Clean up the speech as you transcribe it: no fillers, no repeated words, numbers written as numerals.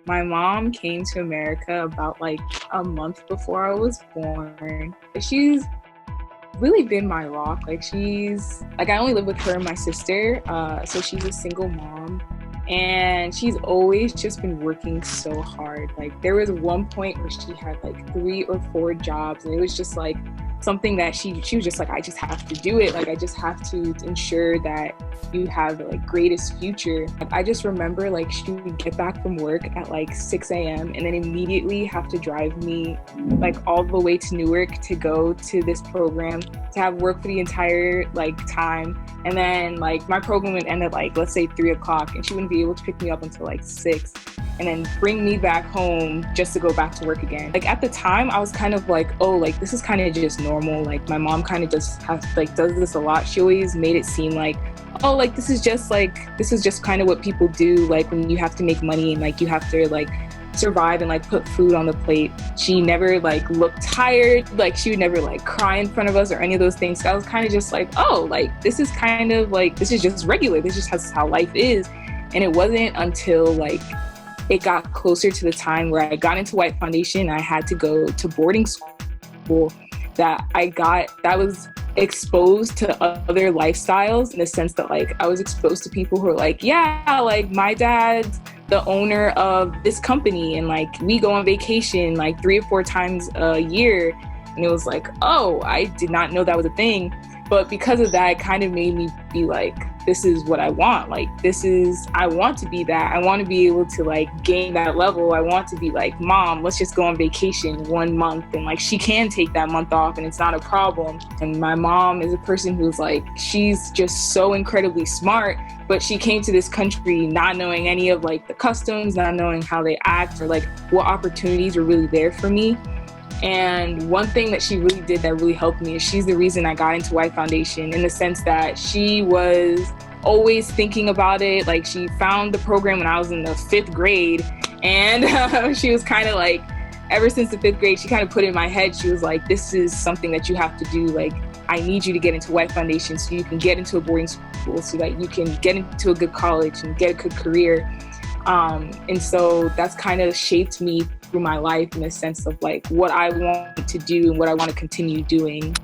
My mom came to America about like a month before I was born. She's really been my rock. Like she's like I only live with her and my sister, so she's a single mom, and she's always just been working so hard. Like there was one point where she had like 3 or 4 jobs, and it was just like something that she was just like, I just have to do it. Like I just have to ensure that you have the like greatest future. I just remember like she would get back from work at like 6 a.m. and then immediately have to drive me like all the way to Newark to go to this program, to have work for the entire like time. And then like my program would end at like, let's say 3 o'clock, and she wouldn't be able to pick me up until like 6, and then bring me back home just to go back to work again. Like at the time I was kind of like, oh, like this is kind of just normal. Like my mom kind of just does this a lot. She always made it seem like, oh, like this is just kind of what people do, like when you have to make money and like you have to like survive and like put food on the plate. She never like looked tired. Like she would never like cry in front of us or any of those things. So I was kind of just like, oh, like this is kind of like, this is just regular. This is just how life is. And it wasn't until like it got closer to the time where I got into White Foundation, I had to go to boarding school, that was exposed to other lifestyles, in the sense that like I was exposed to people who are like, yeah, like my dad's the owner of this company, and like we go on vacation like 3 or 4 times a year. And it was like, oh, I did not know that was a thing. But because of that, it kind of made me be like, this is what I want. Like, I want to be that. I want to be able to like gain that level. I want to be like, Mom, let's just go on vacation 1 month. And like, she can take that month off and it's not a problem. And my mom is a person who's like, she's just so incredibly smart, but she came to this country not knowing any of like the customs, not knowing how they act, or like what opportunities were really there for me. And one thing that she really did that really helped me is she's the reason I got into White Foundation, in the sense that she was always thinking about it. Like she found the program when I was in the 5th grade, and she was kind of like, ever since the 5th grade, she kind of put it in my head. She was like, this is something that you have to do. Like, I need you to get into White Foundation so you can get into a boarding school, so that you can get into a good college and get a good career. And so that's kind of shaped me through my life, in the sense of like what I want to do and what I want to continue doing.